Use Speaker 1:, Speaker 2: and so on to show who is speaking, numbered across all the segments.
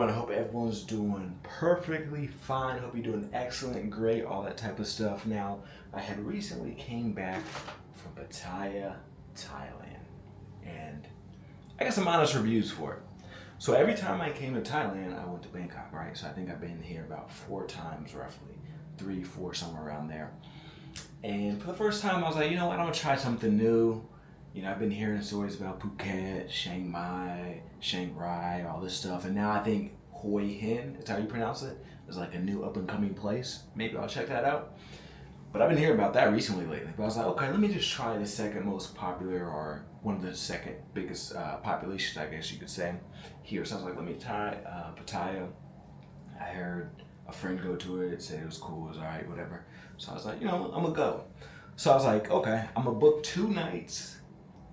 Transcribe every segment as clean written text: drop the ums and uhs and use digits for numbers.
Speaker 1: everyone? I hope everyone's doing perfectly fine. Hope you're doing excellent, great, all that type of stuff. Now, I had recently came back from Pattaya, Thailand, and I got some honest reviews for it. So every time I came to Thailand, I went to Bangkok, right? So I think I've been here about 4 times roughly, 3, 4, somewhere around there. And for the first time, I was like, you know what, I want to try something new. You know, I've been hearing stories about Phuket, Chiang Mai, Chiang Rai, all this stuff. And now I think Hoi Hin, is how you pronounce it, is like a new up and coming place. Maybe I'll check that out. But I've been hearing about that recently lately. But I was like, okay, let me just try the second most popular, or one of the second biggest populations, I guess you could say, here. So I was like, let me try Pattaya. I heard a friend go to it, said it was cool, it was all right, whatever. So I was like, you know, I'm gonna go. So I was like, okay, I'm gonna book 2 nights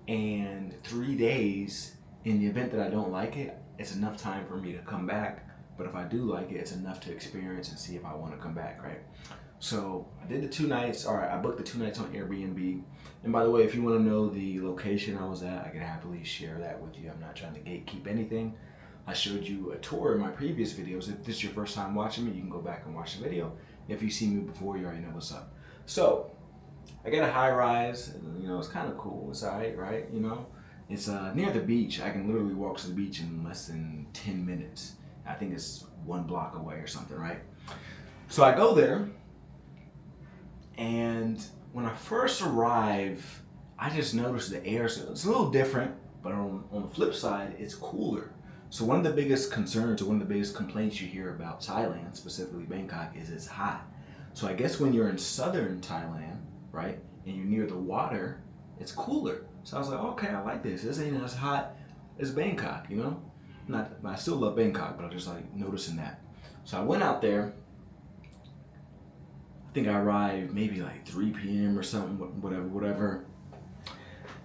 Speaker 1: and 3 days. In the event that I don't like it, it's enough time for me to come back. But if I do like it, it's enough to experience and see if I want to come back, right? So I did the 2 nights, or I booked the 2 nights on Airbnb. And by the way, if you want to know the location I was at, I can happily share that with you. I'm not trying to gatekeep anything. I showed you a tour in my previous videos. If this is your first time watching me, you can go back and watch the video. If you see me before, you already know what's up. So I got a high rise, you know, it's kind of cool. It's all right, you know. It's near the beach. I can literally walk to the beach in less than 10 minutes. I think it's 1 block away or something, right? So I go there, and when I first arrive, I just noticed the air, so it's a little different, but on the flip side, it's cooler. So one of the biggest concerns, or one of the biggest complaints you hear about Thailand, specifically Bangkok, is it's hot. So I guess when you're in southern Thailand, right, and you're near the water, it's cooler. So I was like, okay, I like this. This ain't as hot as Bangkok, you know? I still love Bangkok, but I just like noticing that. So I went out there. I think I arrived maybe like 3 p.m. or something, whatever.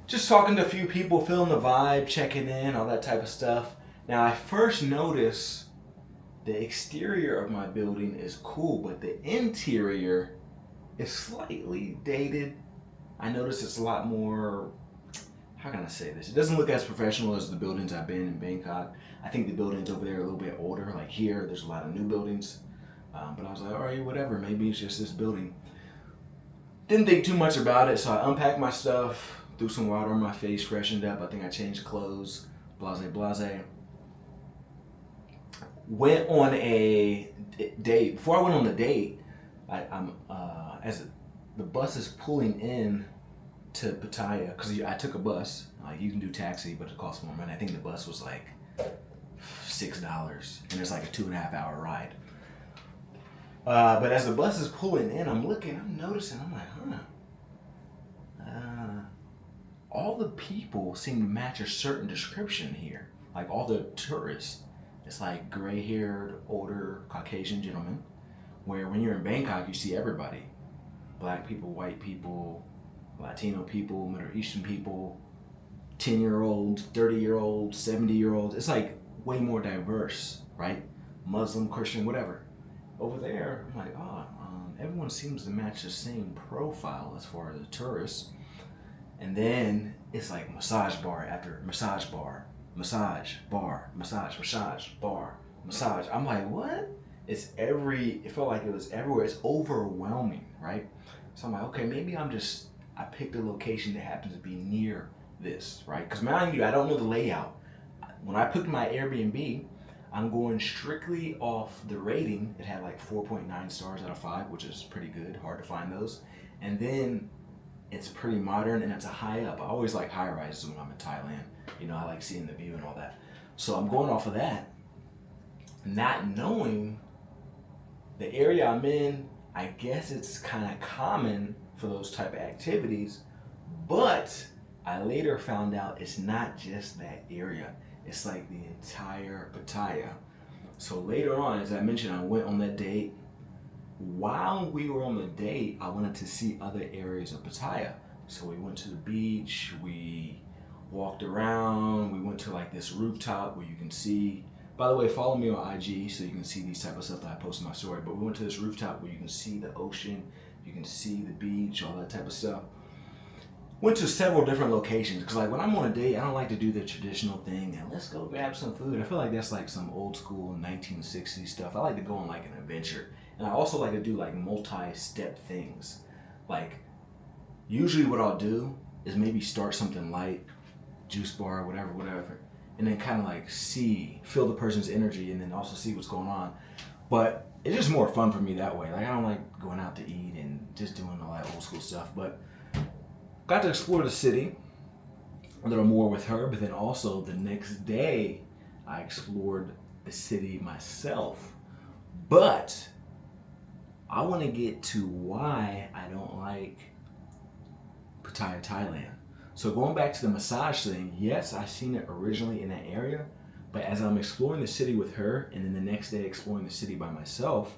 Speaker 1: Just talking to a few people, feeling the vibe, checking in, all that type of stuff. Now I first noticed the exterior of my building is cool, but the interior is slightly dated. I noticed it's a lot more, how can I say this? It doesn't look as professional as the buildings I've been in Bangkok. I think the buildings over there are a little bit older. Like here, there's a lot of new buildings. But I was like, all right, whatever. Maybe it's just this building. Didn't think too much about it, so I unpacked my stuff, threw some water on my face, freshened up. I think I changed clothes, blase. Went on a date. Before I went on the date, as the bus is pulling in to Pattaya, because I took a bus. You can do taxi, but it costs more money. I think the bus was like $6, and it's like a 2.5 hour ride. But as the bus is pulling in, I'm noticing, I'm like, all the people seem to match a certain description here. Like all the tourists, it's like gray-haired, older, Caucasian gentlemen. Where when you're in Bangkok, you see everybody. Black people, white people, Latino people, Middle Eastern people, 10-year-olds, 30-year-olds, 70-year-olds. It's like way more diverse, right? Muslim, Christian, whatever. Over there, I'm like, everyone seems to match the same profile as far as the tourists. And then it's like massage bar after massage bar, massage bar, massage bar, massage. I'm like, what? It felt like it was everywhere. It's overwhelming, right? So I'm like, okay, maybe I picked a location that happens to be near this, right? Because mind you, I don't know the layout. When I picked my Airbnb, I'm going strictly off the rating. It had like 4.9 stars out of 5, which is pretty good. Hard to find those. And then it's pretty modern and it's a high up. I always like high rises when I'm in Thailand. You know, I like seeing the view and all that. So I'm going off of that, not knowing the area I'm in. I guess it's kind of common for those type of activities, but I later found out it's not just that area. It's like the entire Pattaya. So later on, as I mentioned, I went on that date. While we were on the date, I wanted to see other areas of Pattaya. So we went to the beach, we walked around, we went to like this rooftop where you can see, by the way, follow me on IG so you can see these type of stuff that I post in my story. But we went to this rooftop where you can see the ocean, you can see the beach, all that type of stuff. Went to several different locations because like when I'm on a date, I don't like to do the traditional thing and let's go grab some food. I feel like that's like some old school 1960s stuff. I like to go on like an adventure, and I also like to do like multi-step things. Like usually what I'll do is maybe start something light, juice bar, whatever, and then kind of like feel the person's energy, and then also see what's going on. But it's just more fun for me that way. Like I don't like going out to eat and just doing all that old school stuff, but got to explore the city a little more with her, but then also the next day I explored the city myself. But I want to get to why I don't like Pattaya, Thailand. So going back to the massage thing, yes, I seen it originally in that area, but as I'm exploring the city with her and then the next day exploring the city by myself,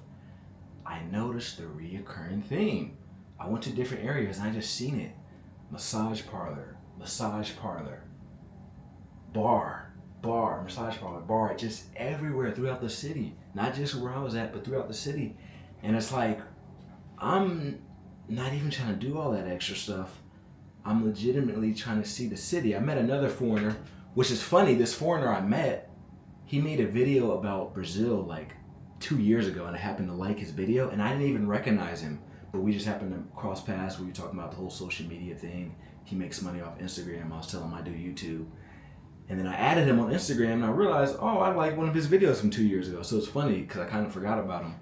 Speaker 1: I noticed the reoccurring theme. I went to different areas and I just seen it. Massage parlor, bar, massage parlor, bar, just everywhere throughout the city. Not just where I was at, but throughout the city. And it's like, I'm not even trying to do all that extra stuff. I'm legitimately trying to see the city. I met another foreigner, which is funny. This foreigner I met, he made a video about Brazil like 2 years ago, and I happened to like his video, and I didn't even recognize him. But we just happened to cross paths. We were talking about the whole social media thing. He makes money off Instagram. I was telling him I do YouTube. And then I added him on Instagram and I realized, oh, I like one of his videos from 2 years ago. So it's funny because I kind of forgot about him.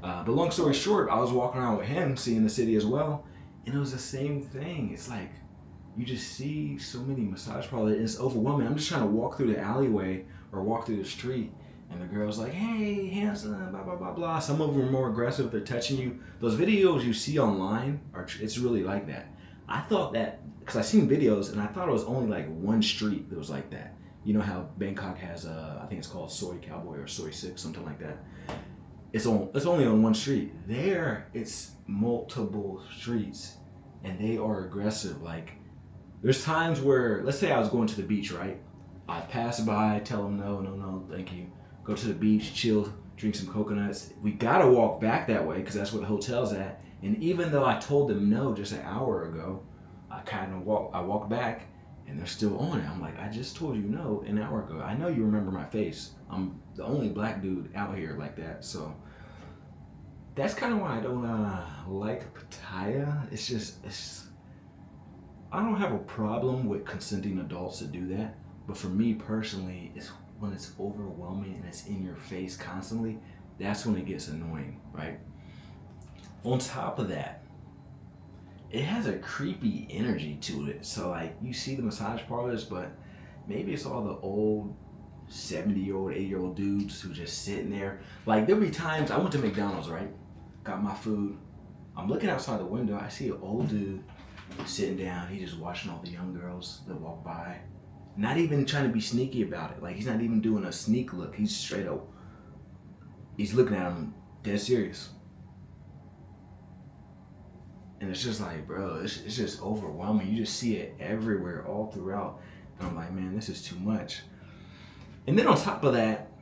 Speaker 1: But long story short, I was walking around with him, seeing the city as well. And it was the same thing. It's like, you just see so many massage parlors. And it's overwhelming. I'm just trying to walk through the alleyway or walk through the street. And the girl's like, hey, handsome, blah, blah, blah, blah. Some of them are more aggressive. They're touching you. Those videos you see online, it's really like that. I thought that, because I seen videos, and I thought it was only like one street that was like that. You know how Bangkok has, I think it's called Soy Cowboy or Soy 6, something like that. It's only on one street. There, it's multiple streets, and they are aggressive. Like, there's times where, let's say I was going to the beach, right? I pass by, tell them no, thank you. Go to the beach, chill, drink some coconuts. We gotta walk back that way because that's where the hotel's at. And even though I told them no just an hour ago, I walk back and they're still on it. I'm like, I just told you no an hour ago. I know you remember my face. I'm the only black dude out here like that. So that's kind of why I don't like Pattaya. I don't have a problem with consenting adults to do that. But for me personally, it's when it's overwhelming and it's in your face constantly, that's when it gets annoying, right? On top of that, it has a creepy energy to it. So like you see the massage parlors, but maybe it's all the old 70-year-old, 80-year-old dudes who just sitting there. Like there'll be times, I went to McDonald's, right? Got my food. I'm looking outside the window, I see an old dude sitting down. He just watching all the young girls that walk by. Not even trying to be sneaky about it. Like he's not even doing a sneak look. He's straight up. He's looking at him dead serious. And it's just like, bro, it's just overwhelming. You just see it everywhere, all throughout. And I'm like, man, this is too much. And then on top of that,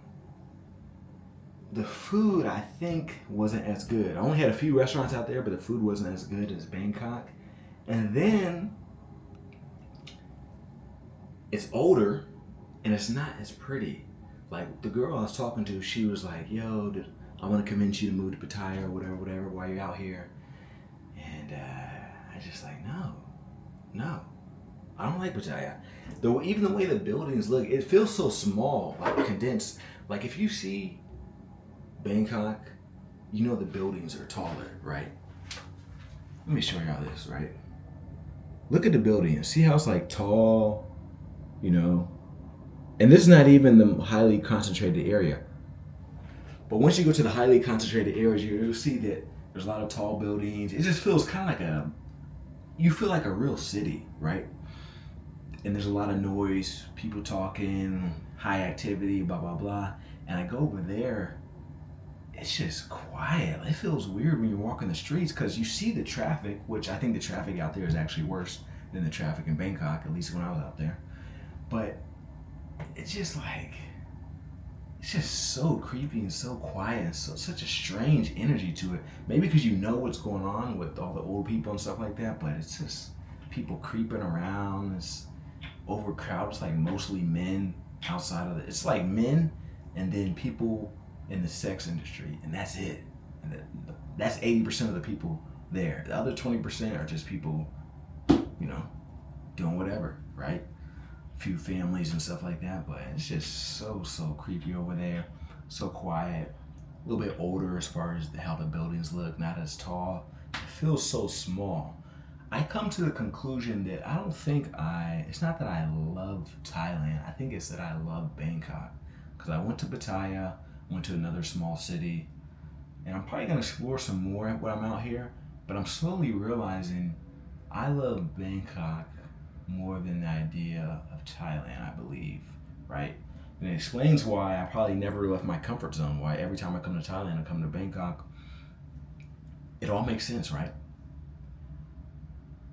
Speaker 1: the food I think wasn't as good. I only had a few restaurants out there, but the food wasn't as good as Bangkok. And then it's older and it's not as pretty. Like the girl I was talking to, she was like, yo, I want to convince you to move to Pattaya or whatever while you're out here. And I just like, no, I don't like Pattaya. Though even the way the buildings look, it feels so small, like condensed. Like if you see Bangkok, you know the buildings are taller, right? Let me show y'all this, right? Look at the building. See how it's like tall, you know? And this is not even the highly concentrated area. But once you go to the highly concentrated areas, you'll see that there's a lot of tall buildings. It just feels kind of like you feel like a real city, right? And there's a lot of noise, people talking, high activity, blah, blah, blah. And I go over there, it's just quiet. It feels weird when you're walking the streets because you see the traffic, which I think the traffic out there is actually worse than the traffic in Bangkok, at least when I was out there. But it's just like, it's just so creepy and so quiet and such a strange energy to it. Maybe because you know what's going on with all the old people and stuff like that, but it's just, people creeping around. It's overcrowded. It's like mostly men outside of it. It's like men and then people in the sex industry, and that's it. And that's 80% of the people there. The other 20% are just people, doing whatever, right? A few families and stuff like that, but it's just so creepy over there. So quiet, a little bit older as far as how the buildings look, not as tall. It feels so small. I come to the conclusion that it's not that I love Thailand. I think it's that I love Bangkok. Because I went to Pattaya, went to another small city, and I'm probably going to explore some more when I'm out here, but I'm slowly realizing I love Bangkok more than the idea of Thailand, I believe, right? And it explains why I probably never left my comfort zone, why every time I come to Thailand, I come to Bangkok. It all makes sense, right?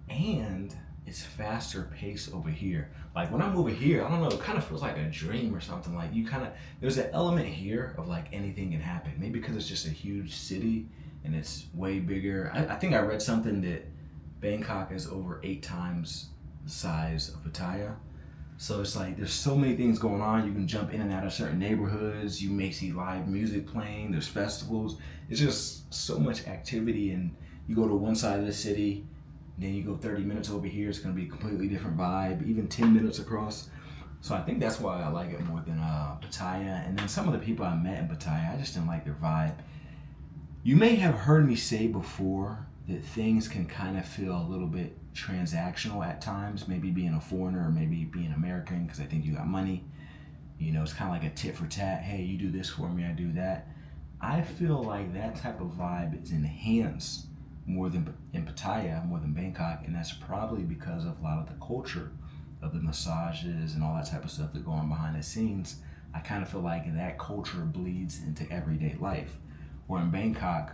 Speaker 1: And it's faster pace over here. Like when I'm over here, I don't know, it kind of feels like a dream or something. Like there's an element here of like anything can happen. Maybe because it's just a huge city and it's way bigger. I think I read something that Bangkok is over 8 times the size of Pattaya. So it's like there's so many things going on. You can jump in and out of certain neighborhoods. You may see live music playing. There's festivals. It's just so much activity. And you go to one side of the city, then you go 30 minutes over here. It's going to be a completely different vibe, even 10 minutes across. So I think that's why I like it more than Pattaya. And then some of the people I met in Pattaya, I just didn't like their vibe. You may have heard me say before that things can kind of feel a little bit transactional at times, maybe being a foreigner or maybe being American because I think you got money. It's kind of like a tit for tat. Hey, you do this for me, I do that. I feel like that type of vibe is enhanced more than in Pattaya, more than Bangkok, and that's probably because of a lot of the culture of the massages and all that type of stuff that go on behind the scenes. I kind of feel like that culture bleeds into everyday life. Where in Bangkok,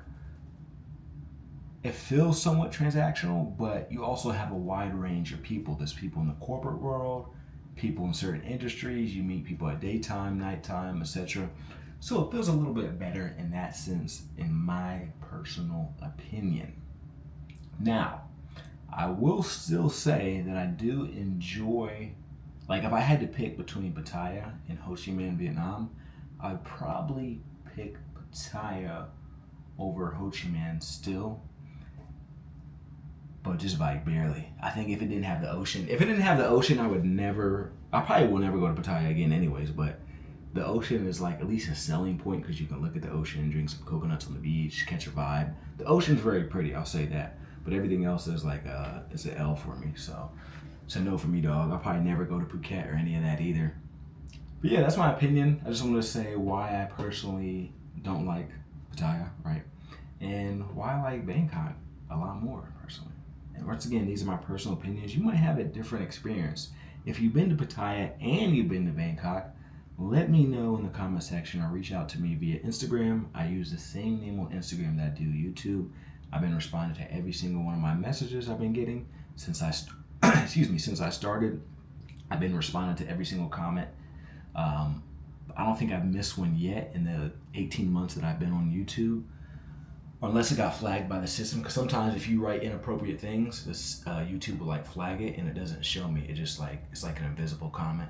Speaker 1: it feels somewhat transactional, but you also have a wide range of people. There's people in the corporate world, people in certain industries, you meet people at daytime, nighttime, etc. So it feels a little bit better in that sense, in my personal opinion. Now, I will still say that I do enjoy, like if I had to pick between Pattaya and Ho Chi Minh, Vietnam, I'd probably pick Pattaya over Ho Chi Minh still. But just like barely. I think if it didn't have the ocean, I probably will never go to Pattaya again anyways, but the ocean is like at least a selling point because you can look at the ocean, drink some coconuts on the beach, catch a vibe. The ocean's very pretty, I'll say that. But everything else is like, it's an L for me. So it's a no for me, dog. I'll probably never go to Phuket or any of that either. But yeah, that's my opinion. I just wanted to say why I personally don't like Pattaya, right? And why I like Bangkok a lot more personally. And once again, these are my personal opinions. You might have a different experience. If you've been to Pattaya and you've been to Bangkok, let me know in the comment section or reach out to me via Instagram. I use the same name on Instagram that I do YouTube. I've been responding to every single one of my messages I've been getting since I started. I've been responding to every single comment. I don't think I've missed one yet in the 18 months that I've been on YouTube. Unless it got flagged by the system, because sometimes if you write inappropriate things, this YouTube will like flag it and it doesn't show me. It just like it's like an invisible comment.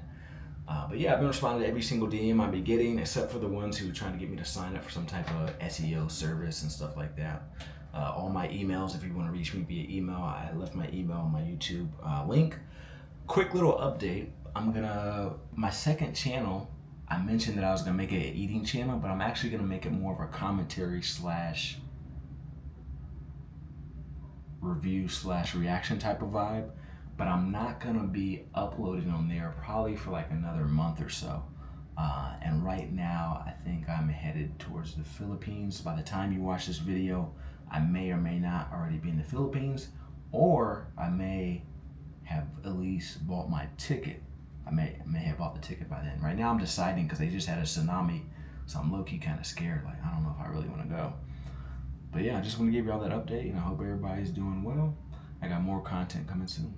Speaker 1: But yeah, I've been responding to every single DM I've been getting, except for the ones who are trying to get me to sign up for some type of SEO service and stuff like that. All my emails, if you want to reach me via email, I left my email on my YouTube link. Quick little update. My second channel, I mentioned that I was gonna make it an eating channel, but I'm actually gonna make it more of a commentary / review / reaction type of vibe, but I'm not gonna be uploading on there probably for like another month or so. And right now, I think I'm headed towards the Philippines. By the time you watch this video, I may or may not already be in the Philippines, or I may have at least bought my ticket. I may have bought the ticket by then. Right now, I'm deciding because they just had a tsunami, so I'm low-key kind of scared. Like, I don't know if I really want to go. But yeah, I just want to give you all that update, and I hope everybody's doing well. I got more content coming soon.